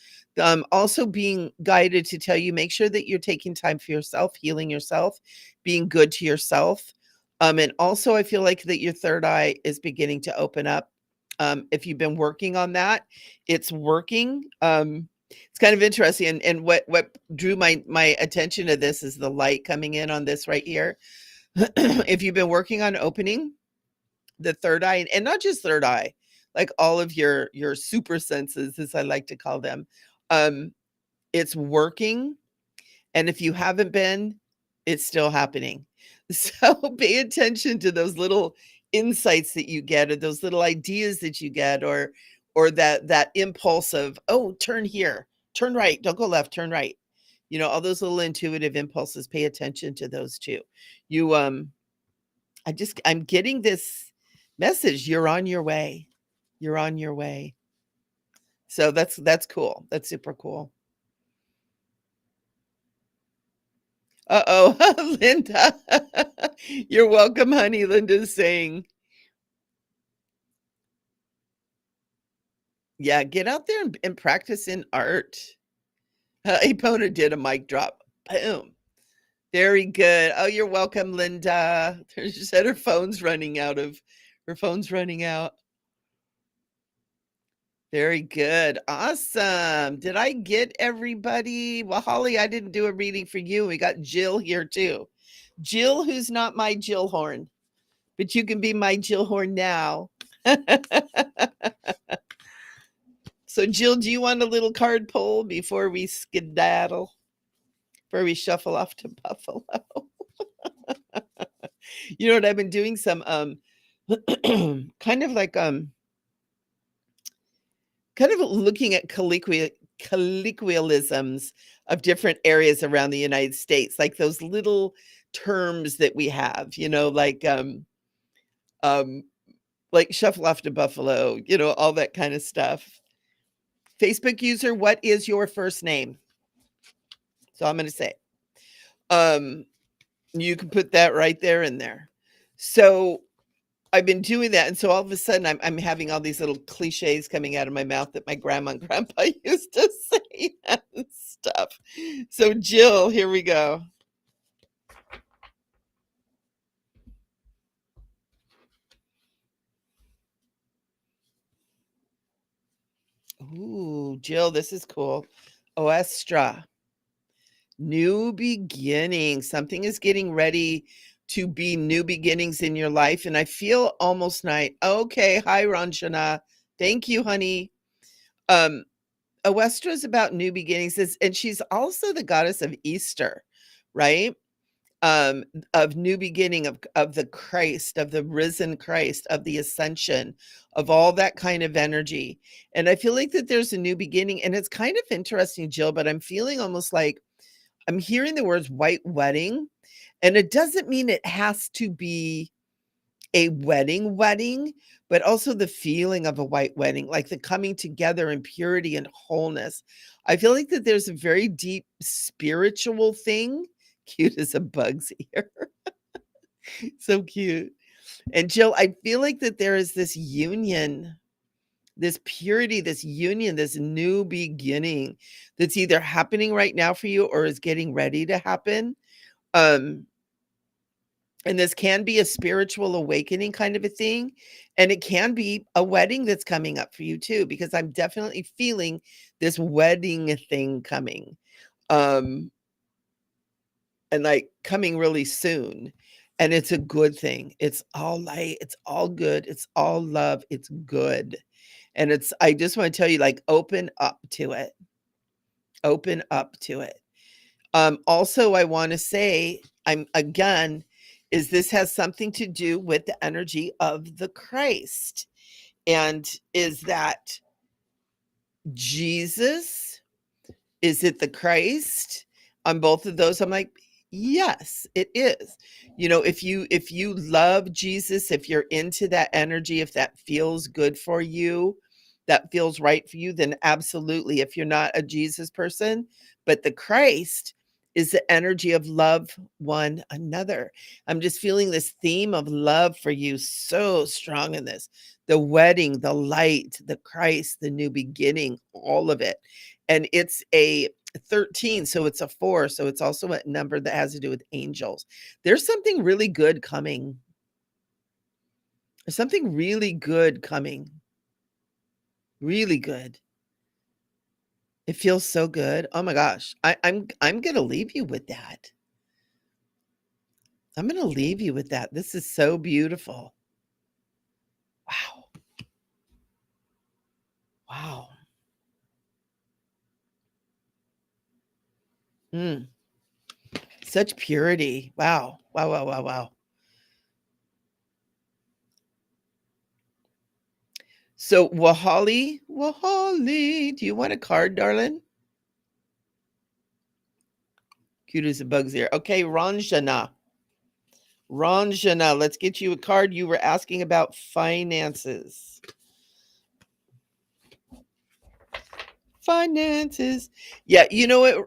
Also being guided to tell you, make sure that you're taking time for yourself, healing yourself, being good to yourself. And also I feel like that your third eye is beginning to open up. If you've been working on that, it's working. It's kind of interesting, and what drew my attention to this is the light coming in on this right here. If you've been working on opening the third eye, and not just third eye, like all of your super senses, as I like to call them, um, it's working. And if you haven't been, it's still happening. So pay attention to those little insights that you get, or those little ideas that you get, or that impulse of, oh, turn here, turn right, don't go left, turn right. All those little intuitive impulses, pay attention to those too. You I'm getting this message. You're on your way. You're on your way. So that's cool. That's super cool. Uh-oh, Linda. You're welcome, honey. Linda's saying, yeah, get out there and practice in art. Epona did a mic drop. Boom. Very good. Oh, you're welcome, Linda. She said her phone's running out. Very good. Awesome. Did I get everybody? Well, Holly, I didn't do a reading for you. We got Jill here too. Jill, who's not my Jill Horn, but you can be my Jill Horn now. So, Jill, do you want a little card pull before we skedaddle? Before we shuffle off to Buffalo? You know what? I've been doing some kind of like kind of looking at colloquialisms of different areas around the United States, like those little terms that we have, um, like shuffle off to Buffalo, all that kind of stuff. Facebook user, what is your first name? So I'm going to say, um, you can put that right there in there. So I've been doing that, and so all of a sudden I'm having all these little cliches coming out of my mouth that my grandma and grandpa used to say and stuff. So Jill, here we go. Ooh, Jill, this is cool. Oestra. New beginning. Something is getting ready to be new beginnings in your life. And I feel almost night. Okay. Hi, Ranjana. Thank you, honey. Um, Oestra is about new beginnings, and she's also the goddess of Easter, right? Um, of new beginning, of the Christ, of the risen Christ, of the ascension, of all that kind of energy. And I feel like that there's a new beginning, and it's kind of interesting, Jill, but I'm feeling almost like I'm hearing the words white wedding, and it doesn't mean it has to be a wedding, but also the feeling of a white wedding, like the coming together in purity and wholeness. I feel like that there's a very deep spiritual thing. Cute as a bug's ear. So cute. And Jill, I feel like that there is this union, this purity, this union, this new beginning that's either happening right now for you or is getting ready to happen. Um, And this can be a spiritual awakening kind of a thing, and it can be a wedding that's coming up for you too, because I'm definitely feeling this wedding thing coming, um, and, like, coming really soon, and it's a good thing. It's all light, it's all good, it's all love, it's good, and I just wanna tell you, like, open up to it. Open up to it. Also, I want to say, I'm again, is this has something to do with the energy of the Christ. And is that Jesus? Is it the Christ? On both of those, I'm like, yes, it is. If you love Jesus, if you're into that energy, if that feels good for you, that feels right for you, then absolutely. If you're not a Jesus person, but the Christ is the energy of love one another. I'm just feeling this theme of love for you so strong in this. The wedding, the light, the Christ, the new beginning, all of it. And it's a 13, so it's a 4, so it's also a number that has to do with angels. There's something really good coming. There's something really good coming. Really good. It feels so good. Oh my gosh. I'm gonna leave you with that. I'm gonna leave you with that. This is so beautiful. Wow. Wow. Mm, such purity. Wow. Wow, wow, wow, wow. So, Wahali, do you want a card, darling? Cute as a bug's ear. Okay, Ranjana. Ranjana, let's get you a card. You were asking about finances. Finances. Yeah, you know what,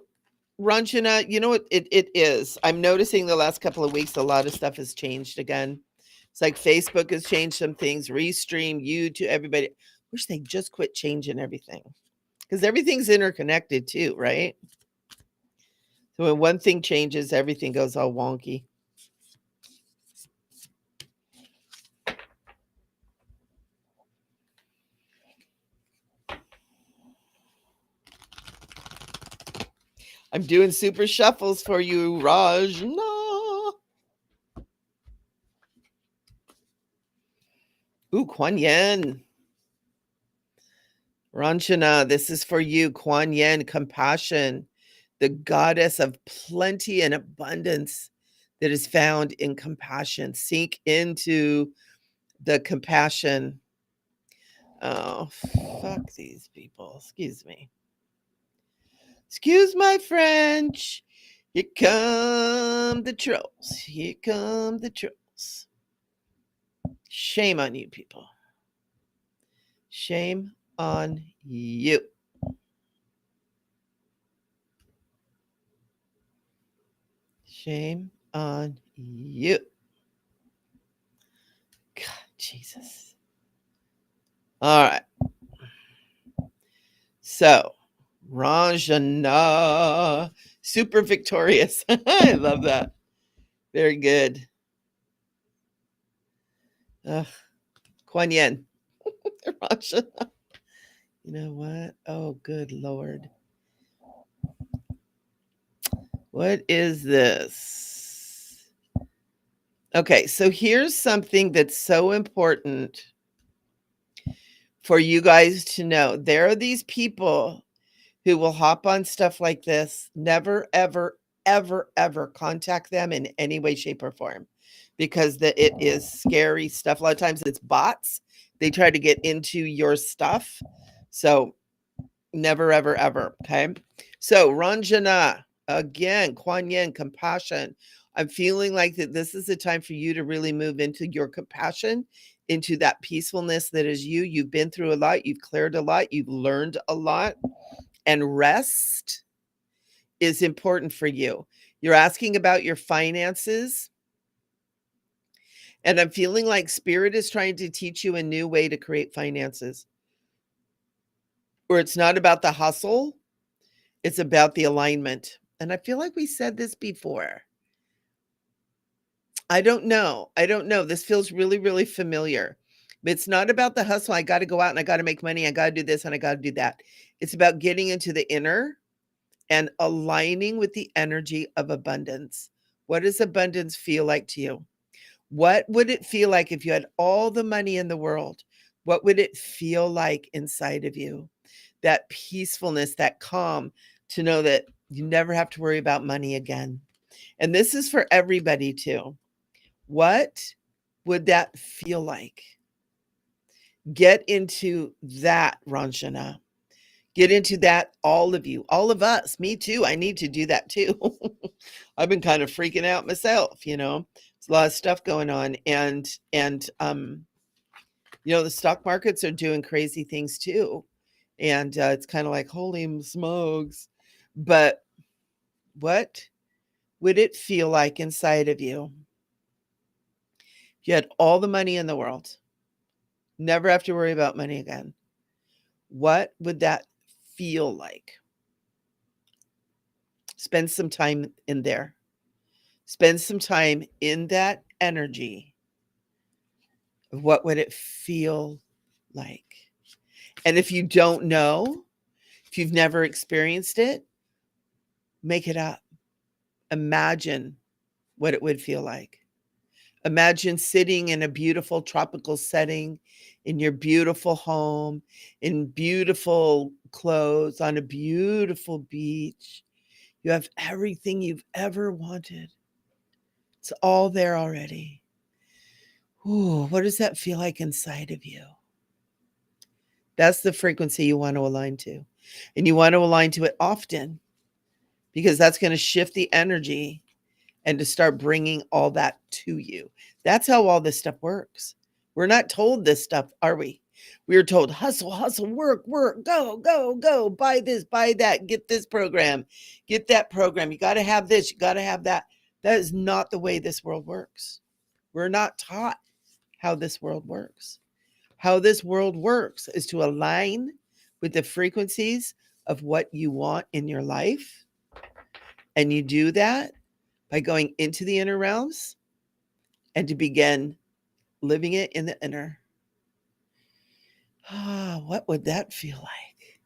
Ranjana, you know what it is? I'm noticing the last couple of weeks a lot of stuff has changed again. It's like Facebook has changed some things, Restream, YouTube, everybody. Wish they just quit changing everything. Because everything's interconnected too, right? So when one thing changes, everything goes all wonky. I'm doing super shuffles for you, Rajna. Ooh, Kuan Yin. Ranjana, this is for you. Kuan Yin, compassion, the goddess of plenty and abundance that is found in compassion. Sink into the compassion. Oh, fuck these people. Excuse me. Excuse my French. Here come the trolls. Here come the trolls. Shame on you, people. Shame on you. Shame on you. God, Jesus. All right. So, Ranjana, super victorious. I love that. Very good. Kuan Yin. Ranjana. You know what? Oh, good Lord. What is this? Okay, so here's something that's so important for you guys to know. There are these people who will hop on stuff like this. Never, ever, ever, ever contact them in any way, shape, or form because it is scary stuff. A lot of times it's bots. They try to get into your stuff. So never, ever, ever. Okay. So Ranjana, again, Kuan Yin, compassion. I'm feeling like that this is the time for you to really move into your compassion, into that peacefulness that is you. You've been through a lot. You've cleared a lot. You've learned a lot. And rest is important for you. You're asking about your finances. And I'm feeling like spirit is trying to teach you a new way to create finances, where it's not about the hustle, it's about the alignment. And I feel like we said this before. I don't know. This feels really, really familiar. But it's not about the hustle. I got to go out and I got to make money. I got to do this and I got to do that. It's about getting into the inner and aligning with the energy of abundance. What does abundance feel like to you? What would it feel like if you had all the money in the world? What would it feel like inside of you? That peacefulness, that calm, to know that you never have to worry about money again. And this is for everybody too. What would that feel like? Get into that, Ranjana. Get into that, all of you, all of us, me too. I need to do that too. I've been kind of freaking out myself, There's a lot of stuff going on. And the stock markets are doing crazy things too. And it's kind of like, holy smokes. But what would it feel like inside of you if you had all the money in the world? Never have to worry about money again. What would that feel like? Spend some time in there. Spend some time in that energy. What would it feel like? And if you don't know, if you've never experienced it, make it up. Imagine what it would feel like. Imagine sitting in a beautiful tropical setting in your beautiful home, in beautiful clothes, on a beautiful beach. You have everything you've ever wanted. It's all there already. Ooh, what does that feel like inside of you? That's the frequency you want to align to. And you want to align to it often because that's going to shift the energy and to start bringing all that to you. That's how all this stuff works. We're not told this stuff, are we? We were told, hustle, hustle, work, work, go, go, go, buy this, buy that, get this program, get that program. You got to have this, you got to have that. That is not the way this world works. We're not taught how this world works. How this world works is to align with the frequencies of what you want in your life. And you do that by going into the inner realms and to begin living it in the inner. What would that feel like?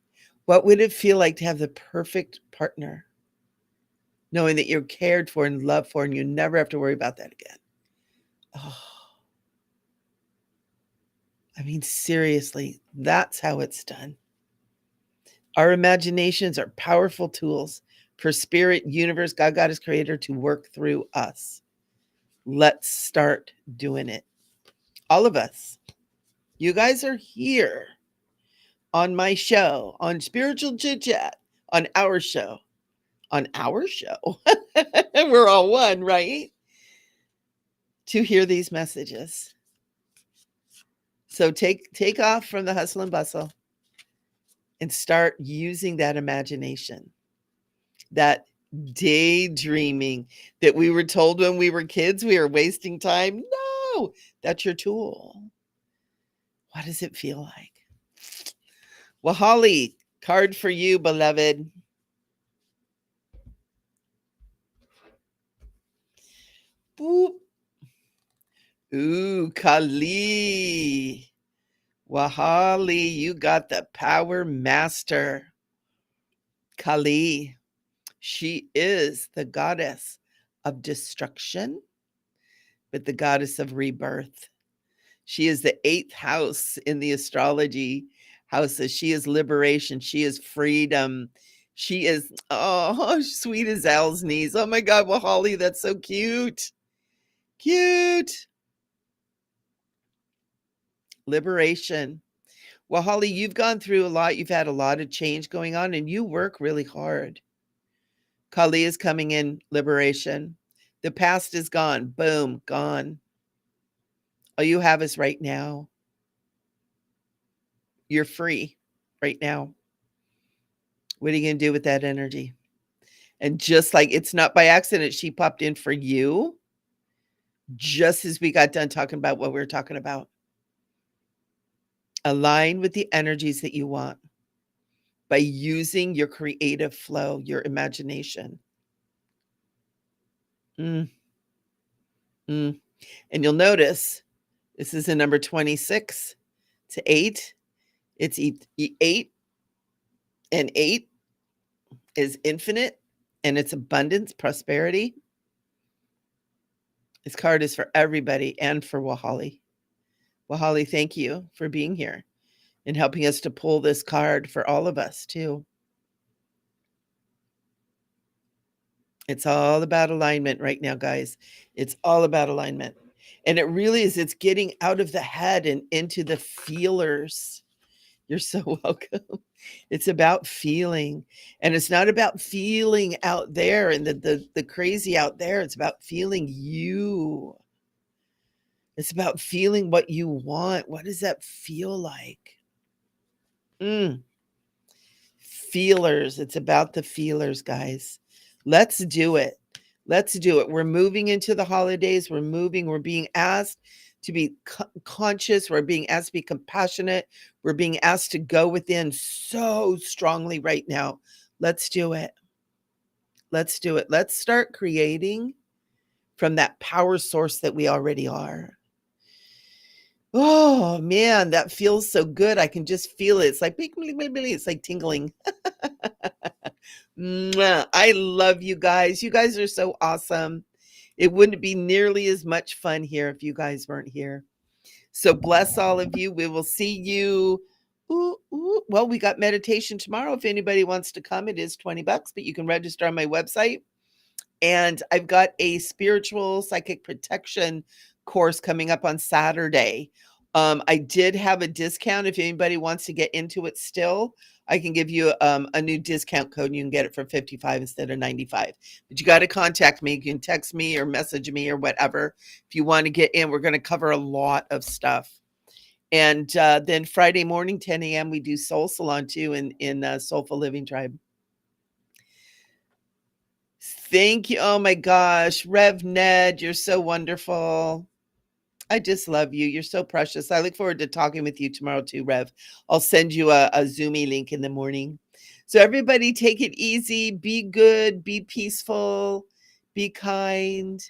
What would it feel like to have the perfect partner? Knowing that you're cared for and loved for and you never have to worry about that again. I mean, seriously, that's how it's done. Our imaginations are powerful tools for spirit, universe, God, Goddess, creator to work through us. Let's start doing it. All of us. You guys are here on my show, on Spiritual Chit Chat, on our show. On our show. We're all one, right? To hear these messages. So take off from the hustle and bustle and start using that imagination, that daydreaming that we were told when we were kids we were wasting time. No, that's your tool. What does it feel like? Well, Holly, card for you, beloved. Boop. Ooh, Kali. Well, Holly, you got the power master. Kali. She is the goddess of destruction, but the goddess of rebirth. She is the 8th house in the astrology houses. She is liberation. She is freedom. She is, sweet as Al's knees. Oh my God, well, Holly, that's so cute. Cute. Liberation. Well, Holly, you've gone through a lot. You've had a lot of change going on and you work really hard. Kali is coming in, liberation. The past is gone. Boom, gone. All you have is right now. You're free right now. What are you going to do with that energy? And just like it's not by accident, she popped in for you just as we got done talking about what we were talking about. Align with the energies that you want by using your creative flow, your imagination. And you'll notice this is a number 26 to 8. It's 8, and 8 is infinite, and it's abundance, prosperity. This card is for everybody and for Wahali. Wahali, thank you for being here and helping us to pull this card for all of us too. It's all about alignment right now, guys. It's all about alignment. And it really is. It's getting out of the head and into the feelers. You're so welcome. It's about feeling. And it's not about feeling out there and the crazy out there. It's about feeling you. It's about feeling what you want. What does that feel like? Feelers. It's about the feelers, guys. Let's do it. Let's do it. We're moving into the holidays. We're being asked to be conscious. We're being asked to be compassionate. We're being asked to go within so strongly right now. Let's do it. Let's do it. Let's start creating from that power source that we already are. Oh man, that feels so good. I can just feel it. It's like tingling. I love you guys. You guys are so awesome. It wouldn't be nearly as much fun here if you guys weren't here. So bless all of you. We will see you. Well, we got meditation tomorrow. If anybody wants to come, it is $20, but you can register on my website. And I've got a spiritual psychic protection course coming up on Saturday. I did have a discount. If anybody wants to get into it still, I can give you a new discount code and you can get it for $55 instead of $95. But you got to contact me. You can text me or message me or whatever. If you want to get in, we're going to cover a lot of stuff. And then Friday morning, 10 a.m., we do Soul Salon too in Soulful Living Tribe. Thank you. Oh my gosh. Rev Ned, you're so wonderful. I just love you. You're so precious. I look forward to talking with you tomorrow too, Rev. I'll send you a Zoomy link in the morning. So everybody take it easy. Be good. Be peaceful. Be kind.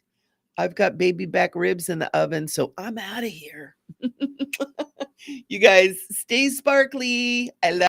I've got baby back ribs in the oven, so I'm out of here. You guys stay sparkly. I love